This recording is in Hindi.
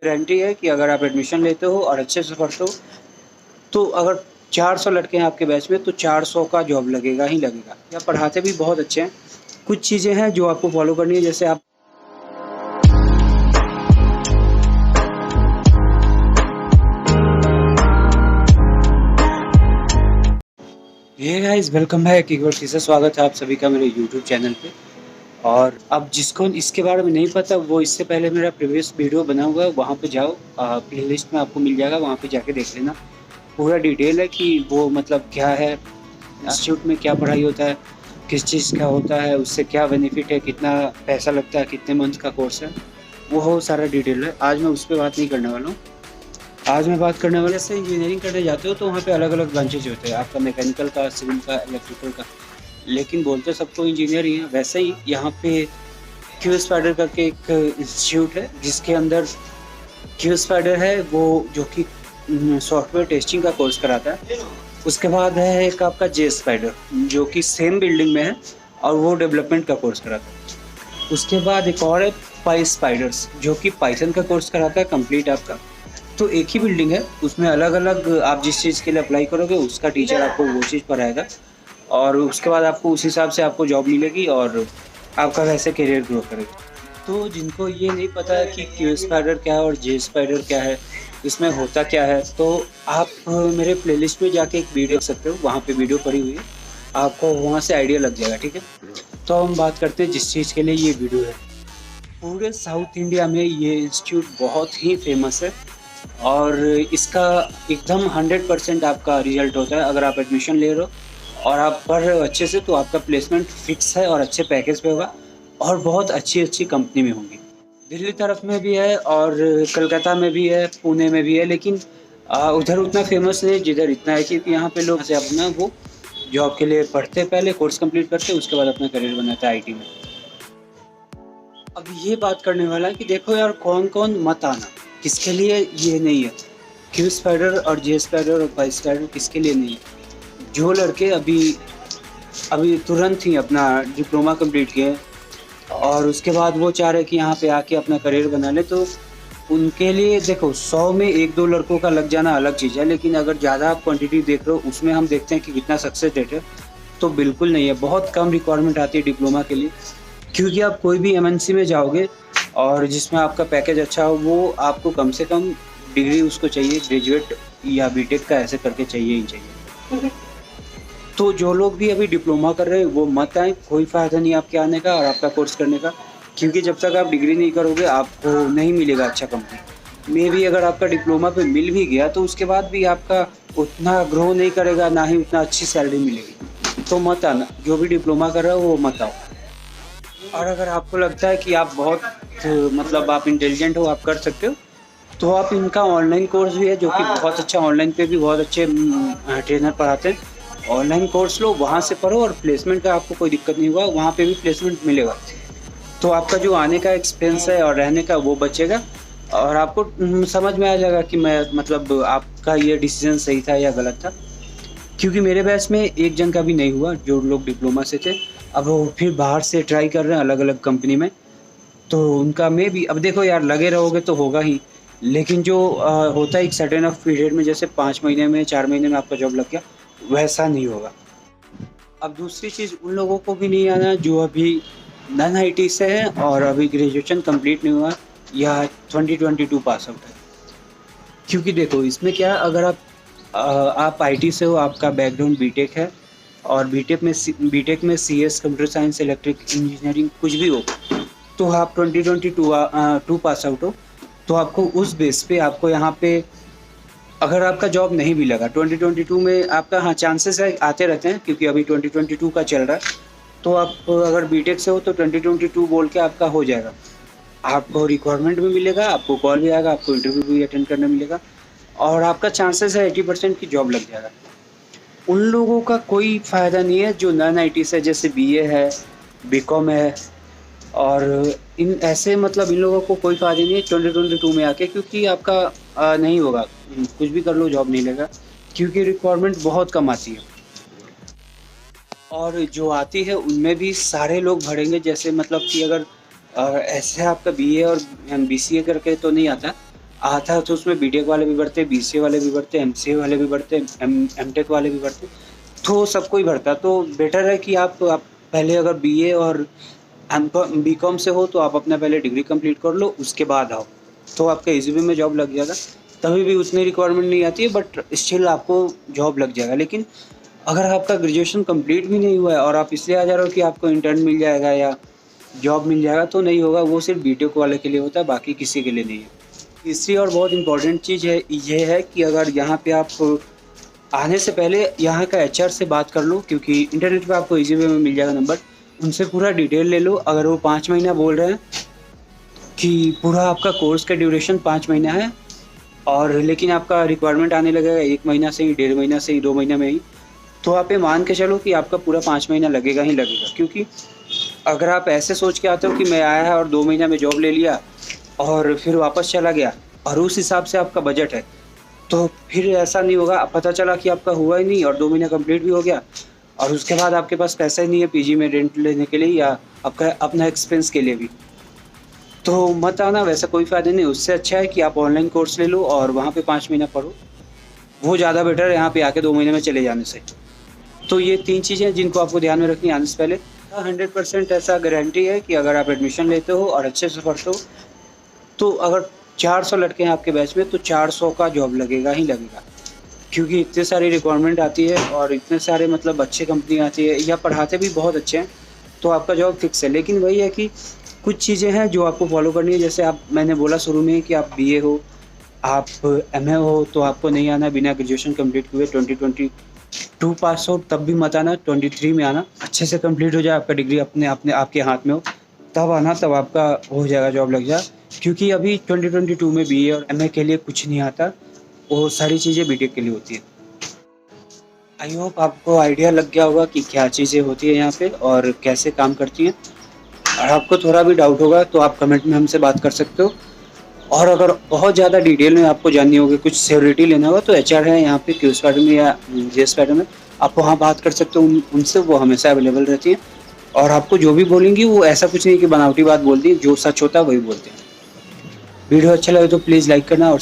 गारंटी है कि अगर आप एडमिशन लेते हो और अच्छे से पढ़ते हो, तो अगर 400 लड़के हैं आपके बैच में, तो 400 का जॉब लगेगा ही लगेगा। या पढ़ाते भी बहुत अच्छे हैं। कुछ चीज़ें हैं जो आपको फ़ॉलो करनी है, जैसे आप हे गाइस, वेलकम बैक। एक बार फिर से स्वागत है आप सभी का मेरे यूट्यूब चैनल पे। और अब जिसको इसके बारे में नहीं पता, वो इससे पहले मेरा प्रीवियस वीडियो बना हुआ है, वहाँ पे जाओ, प्लेलिस्ट में आपको मिल जाएगा, वहाँ पे जाके देख लेना। पूरा डिटेल है कि वो मतलब क्या है, इंस्टीट्यूट में क्या पढ़ाई होता है, किस चीज़ का होता है, उससे क्या बेनिफिट है, कितना पैसा लगता है, कितने मंथ का कोर्स है, वो सारा डिटेल है। आज मैं उस पर बात नहीं करने वाला हूँ। आज मैं बात करने वाला, जैसे इंजीनियरिंग करने जाते हो तो वहाँ पे अलग अलग ब्रांचेज होते हैं, आपका मैकेनिकल का, सिविल का, इलेक्ट्रिकल का। लेकिन बोलते सबको इंजीनियर ही है। वैसे ही यहाँ पे क्यू स्पाइडर करके एक इंस्टीट्यूट है, जिसके अंदर क्यू स्पाइडर है, वो जो कि सॉफ्टवेयर टेस्टिंग का कोर्स कराता है। उसके बाद है एक आपका जे स्पाइडर, जो कि सेम बिल्डिंग में है और वो डेवलपमेंट का कोर्स कराता है। उसके बाद एक और है पाई स्पाइडर्स, जो कि पाइथन का कोर्स कराता है कंप्लीट आपका। तो एक ही बिल्डिंग है, उसमें अलग अलग आप जिस चीज़ के लिए अप्लाई करोगे उसका टीचर आपको वो चीज़ पढ़ाएगा, और उसके बाद आपको उस हिसाब से आपको जॉब मिलेगी और आपका वैसे करियर ग्रो करेगा। तो जिनको ये नहीं पता है कि क्यू स्पाइडर क्या है और जे स्पाइडर क्या है, इसमें होता क्या है, तो आप मेरे प्लेलिस्ट में जाके एक वीडियो देख सकते हो, वहाँ पे वीडियो पड़ी हुई है, आपको वहाँ से आइडिया लग जाएगा। ठीक है, तो हम बात करते हैं जिस चीज़ के लिए ये वीडियो है। पूरे साउथ इंडिया में ये इंस्टीट्यूट बहुत ही फेमस है और इसका एकदम 100% आपका रिजल्ट होता है। अगर आप एडमिशन ले रहे हो और आप पढ़ रहे हो अच्छे से, तो आपका प्लेसमेंट फिक्स है और अच्छे पैकेज पे होगा और बहुत अच्छी कंपनी में होंगी। दिल्ली तरफ में भी है और कलकत्ता में भी है, पुणे में भी है, लेकिन उधर उतना फेमस नहीं, जिधर इतना है कि यहाँ पे लोग से अपना वो जॉब के लिए पढ़ते, पहले कोर्स कंप्लीट करते, उसके बाद अपना करियर बनाते हैं आईटी में। अब ये बात करने वाला है कि देखो यार, कौन कौन मत आना, किसके लिए ये नहीं है। क्यू स्पाइडर और जे स्पाइडर और पाई स्पाइडर किसके लिए नहीं है? जो लड़के अभी अभी तुरंत ही अपना डिप्लोमा कंप्लीट किए और उसके बाद वो चाह रहे कि यहाँ पे आके अपना करियर बना ले, तो उनके लिए देखो, 100 में 1-2 लड़कों का लग जाना अलग चीज़ है, लेकिन अगर ज़्यादा आप क्वांटिटी देख रहे हो, उसमें हम देखते हैं कि कितना सक्सेस रेट है, तो बिल्कुल नहीं है। बहुत कम रिक्वायरमेंट आती है डिप्लोमा के लिए, क्योंकि आप कोई भी एमएनसी में जाओगे और जिसमें आपका पैकेज अच्छा हो, वो आपको कम से कम डिग्री उसको चाहिए, ग्रेजुएट या बीटेक का ऐसे करके चाहिए ही चाहिए। तो जो लोग भी अभी डिप्लोमा कर रहे हैं वो मत आए, कोई फ़ायदा नहीं आपके आने का और आपका कोर्स करने का, क्योंकि जब तक आप डिग्री नहीं करोगे आपको नहीं मिलेगा अच्छा कंपनी में भी। अगर आपका डिप्लोमा पे मिल भी गया तो उसके बाद भी आपका उतना ग्रो नहीं करेगा, ना ही उतना अच्छी सैलरी मिलेगी। तो मत आना, जो भी डिप्लोमा कर रहे हो वो मत आओ। और अगर आपको लगता है कि आप बहुत मतलब आप इंटेलिजेंट हो, आप कर सकते हो, तो आप इनका ऑनलाइन कोर्स भी है, जो कि बहुत अच्छा, ऑनलाइन पे भी बहुत अच्छे ट्रेनर पढ़ाते हैं। ऑनलाइन कोर्स लो, वहाँ से पढ़ो और प्लेसमेंट का आपको कोई दिक्कत नहीं होगा, वहाँ पे भी प्लेसमेंट मिलेगा। तो आपका जो आने का एक्सपेंस है और रहने का वो बचेगा, और आपको समझ में आ जाएगा कि मैं मतलब आपका ये डिसीजन सही था या गलत था। क्योंकि मेरे बैच में एक जन का भी नहीं हुआ, जो लोग डिप्लोमा से थे, अब वो फिर बाहर से ट्राई कर रहे हैं अलग अलग कंपनी में। तो उनका में भी, अब देखो यार, लगे रहोगे तो होगा ही, लेकिन जो होता है एक सर्टेन ऑफ पीरियड में, जैसे 5 महीने में, 4 महीने में आपका जॉब लग गया, वैसा नहीं होगा। अब दूसरी चीज़, उन लोगों को भी नहीं आना जो अभी नॉन आईटी से हैं और अभी ग्रेजुएशन कंप्लीट नहीं हुआ या 2022 पास आउट है। क्योंकि देखो इसमें क्या है, अगर आप आईटी से हो, आपका बैकग्राउंड बीटेक है और बीटेक में CS, computer science, electric engineering कुछ भी हो, तो आप 2022 पास आउट हो, तो आपको उस बेस पे आपको यहाँ पे, अगर आपका जॉब नहीं भी लगा 2022 में, आपका हाँ चांसेस है, आते रहते हैं, क्योंकि अभी 2022 का चल रहा है, तो आप अगर बीटेक से हो तो 2022 बोल के आपका हो जाएगा, आपको रिक्वायरमेंट भी मिलेगा, आपको कॉल भी आएगा, आपको इंटरव्यू भी अटेंड करना मिलेगा और आपका चांसेस है 80% की जॉब लग जाएगा। उन लोगों का कोई फ़ायदा नहीं है जो नॉन आईटी से, जैसे बीए है, बीकॉम है, और इन ऐसे मतलब इन लोगों को कोई फ़ायदा नहीं है 2022 में आके, क्योंकि आपका नहीं होगा, कुछ भी कर लो जॉब नहीं लगेगा, क्योंकि रिक्वायरमेंट बहुत कम आती है। और जो आती है उनमें भी सारे लोग भरेंगे, जैसे मतलब कि अगर ऐसे आपका बीए और बीसीए करके तो नहीं आता, आता है तो उसमें बीटेक वाले भी भरते हैं, बीसीए वाले भी भरते हैं, एमसीए वाले भी भरते हैं, एमटेक वाले भी भरते हैं, तो सबको ही भरता है। तो बेटर है कि आप पहले अगर बीए और बीकॉम से हो तो आप अपना पहले डिग्री कंप्लीट कर लो, उसके बाद आओ, तो आपका ईज़ीबी में जॉब लग जाएगा। तभी भी उतनी रिक्वायरमेंट नहीं आती है, बट स्टिल आपको जॉब लग जाएगा। लेकिन अगर आपका ग्रेजुएशन कंप्लीट भी नहीं हुआ है और आप इसलिए आ जा रहे हो कि आपको इंटर्न मिल जाएगा या जॉब मिल जाएगा, तो नहीं होगा। वो सिर्फ बीटेक वाले के लिए होता है, बाकी किसी के लिए नहीं है। तीसरी और बहुत इम्पोर्टेंट चीज़ है ये है कि अगर यहाँ पे आप आने से पहले यहाँ का एचआर से बात कर लो, क्योंकि इंटरनेट पे आपको ईज़ी वे में मिल जाएगा नंबर। उनसे पूरा डिटेल ले लो। अगर वो 5 महीना बोल रहे हैं कि पूरा आपका कोर्स का ड्यूरेशन 5 महीना है, और लेकिन आपका रिक्वायरमेंट आने लगेगा 1 महीना से ही, 1.5 महीना से ही, 2 महीना में ही, तो आप ये मान के चलो कि आपका पूरा 5 महीना लगेगा ही लगेगा। क्योंकि अगर आप ऐसे सोच के आते हो कि मैं आया है और 2 महीना में जॉब ले लिया और फिर वापस चला गया, और उस हिसाब से आपका बजट है, तो फिर ऐसा नहीं होगा। अब पता चला कि आपका हुआ ही नहीं और 2 महीना कंप्लीट भी हो गया, और उसके बाद आपके पास पैसा ही नहीं है पीजी में रेंट लेने के लिए या आपका अपना एक्सपेंस के लिए भी, तो मत आना। वैसा कोई फ़ायदा नहीं। उससे अच्छा है कि आप ऑनलाइन कोर्स ले लो और वहाँ पे 5 महीना पढ़ो, वो ज़्यादा बेटर है यहाँ पे आके 2 महीने में चले जाने से। तो ये 3 चीज़ें हैं जिनको आपको ध्यान में रखनी है आने से पहले। 100% ऐसा गारंटी है कि अगर आप एडमिशन लेते हो और अच्छे से पढ़ते हो, तो अगर 400 लड़के हैं आपके बैच में, तो 400 का जॉब लगेगा ही लगेगा। क्योंकि इतनी सारी रिक्वायरमेंट आती है और इतने सारे मतलब अच्छे कंपनी आती है, या पढ़ाते भी बहुत अच्छे हैं, तो आपका जॉब फिक्स है। लेकिन वही है कि कुछ चीज़ें हैं जो आपको फॉलो करनी है। जैसे मैंने बोला शुरू में कि आप बीए हो, आप एमए हो, तो आपको नहीं आना बिना ग्रेजुएशन कंप्लीट हुए। 2022 पास हो तब भी मत आना, 23 में आना। अच्छे से कंप्लीट हो जाए, आपका डिग्री अपने अपने आपके हाथ में हो, तब आना, तब आपका हो जाएगा, जॉब लग जाए। क्योंकि अभी 2022 में बीए और एमए के लिए कुछ नहीं आता, वो सारी चीज़ें बीटेक के लिए होती है। आई होप आपको आइडिया लग गया होगा कि क्या चीज़ें होती है यहाँ पे और कैसे काम करती हैं। और आपको थोड़ा भी डाउट होगा तो आप कमेंट में हमसे बात कर सकते हो। और अगर बहुत ज़्यादा डिटेल में आपको जाननी होगी, कुछ सिक्योरिटी लेना होगा, तो एचआर है यहाँ पे क्यूज पैड में या जेएस पैड में, आप वहाँ बात कर सकते हो उनसे। वो हमेशा अवेलेबल रहती हैं और आपको जो भी बोलेंगी वो ऐसा कुछ नहीं कि बनावटी बात बोलती है, जो सच होता है वही बोलते हैं। वीडियो अच्छा लगे तो प्लीज़ लाइक करना और